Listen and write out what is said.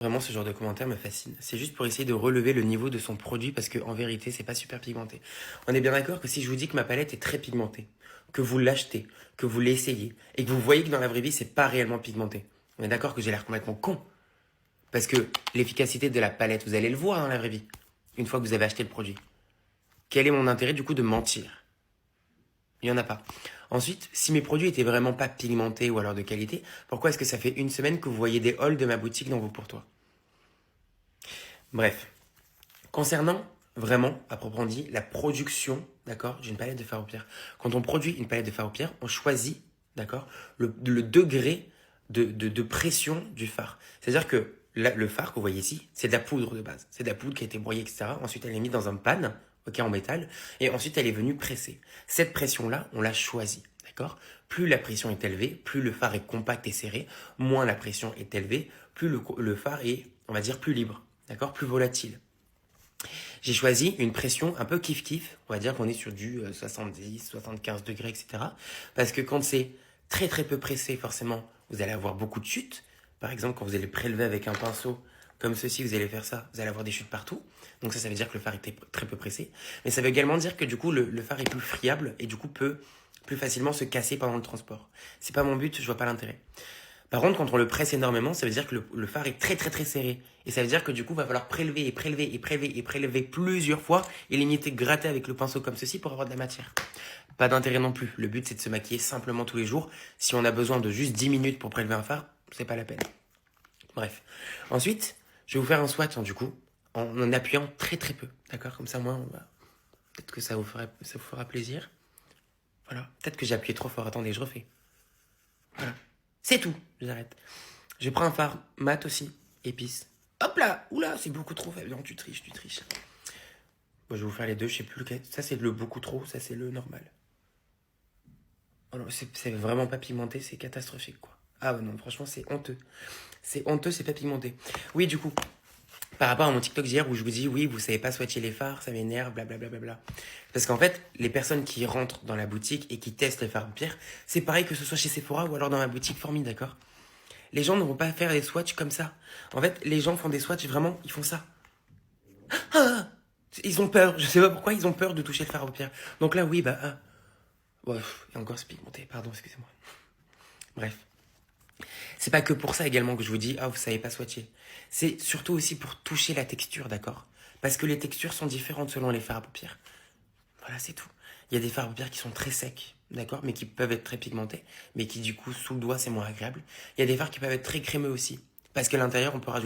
Vraiment, ce genre de commentaire me fascine. C'est juste pour essayer de relever le niveau de son produit parce qu'en vérité, c'est pas super pigmenté. On est bien d'accord que si je vous dis que ma palette est très pigmentée, que vous l'achetez, que vous l'essayez et que vous voyez que dans la vraie vie, c'est pas réellement pigmenté, on est d'accord que j'ai l'air complètement con. Parce que l'efficacité de la palette, vous allez le voir dans la vraie vie, une fois que vous avez acheté le produit. Quel est mon intérêt du coup de mentir? Il n'y en a pas. Ensuite, si mes produits étaient vraiment pas pigmentés ou alors de qualité, pourquoi est-ce que ça fait une semaine que vous voyez des hauls de ma boutique dans vos pourtours? Bref, concernant vraiment, à proprement dit, la production, d'accord, d'une palette de fard aux pierres. Quand on produit une palette de fard aux pierres, on choisit, d'accord, le degré de pression du fard. C'est-à-dire que le fard que vous voyez ici, c'est de la poudre de base. C'est de la poudre qui a été broyée, etc. Ensuite, elle est mise dans un pan, ok, en métal, et ensuite, elle est venue presser. Cette pression-là, on l'a choisie, d'accord? Plus la pression est élevée, plus le fard est compact et serré, moins la pression est élevée, plus le fard est, on va dire, plus libre, d'accord, plus volatile. J'ai choisi une pression un peu kiff-kiff, on va dire qu'on est sur du 70, 75 degrés, etc. Parce que quand c'est très très peu pressé, forcément, vous allez avoir beaucoup de chutes. Par exemple, quand vous allez prélever avec un pinceau, comme ceci, vous allez faire ça, vous allez avoir des chutes partout. Donc ça veut dire que le fard est très peu pressé. Mais ça veut également dire que du coup, le fard est plus friable et du coup peut plus facilement se casser pendant le transport. C'est pas mon but, je vois pas l'intérêt. Par contre, quand on le presse énormément, ça veut dire que le fard est très très très serré. Et ça veut dire que du coup, il va falloir prélever et prélever et prélever et prélever plusieurs fois et limiter gratter avec le pinceau comme ceci pour avoir de la matière. Pas d'intérêt non plus. Le but, c'est de se maquiller simplement tous les jours. Si on a besoin de juste 10 minutes pour prélever un fard, c'est pas la peine. Bref. Ensuite, je vais vous faire un swatch, du coup, en appuyant très très peu. D'accord? Comme ça, moi, peut-être que ça vous fera plaisir. Voilà. Peut-être que j'ai appuyé trop fort. Attendez, je refais. Voilà. C'est tout. J'arrête. Je prends un fard mat aussi, épice. Hop là, oula, c'est beaucoup trop faible. Non, tu triches, tu triches. Bon, je vais vous faire les deux, je sais plus lequel. Ça, c'est le beaucoup trop, ça, c'est le normal. Oh non, c'est vraiment pas pigmenté, c'est catastrophique, quoi. Ah ouais, non, franchement, c'est honteux. C'est honteux, c'est pas pigmenté. Oui, du coup, par rapport à mon TikTok d'hier où je vous dis, oui, vous savez pas swatcher les fards, ça m'énerve, blablabla. Parce qu'en fait, les personnes qui rentrent dans la boutique et qui testent les fards pierre, c'est pareil que ce soit chez Sephora ou alors dans ma boutique Formi, d'accord? Les gens ne vont pas faire des swatchs comme ça. En fait, les gens font des swatchs vraiment, ils font ça. Ah, ils ont peur. Je sais pas pourquoi ils ont peur de toucher le fard aux paupières. Donc là, oui, bah, ouais, et encore c'est pigmenté. Pardon, excusez-moi. Bref, c'est pas que pour ça également que je vous dis, ah, vous savez pas swatcher. C'est surtout aussi pour toucher la texture, d'accord? Parce que les textures sont différentes selon les fards à paupières. Voilà, c'est tout. Il y a des fards à paupières qui sont très secs, d'accord, mais qui peuvent être très pigmentés, mais qui du coup sous le doigt c'est moins agréable. Il y a des fards qui peuvent être très crémeux aussi, parce qu'à l'intérieur on peut rajouter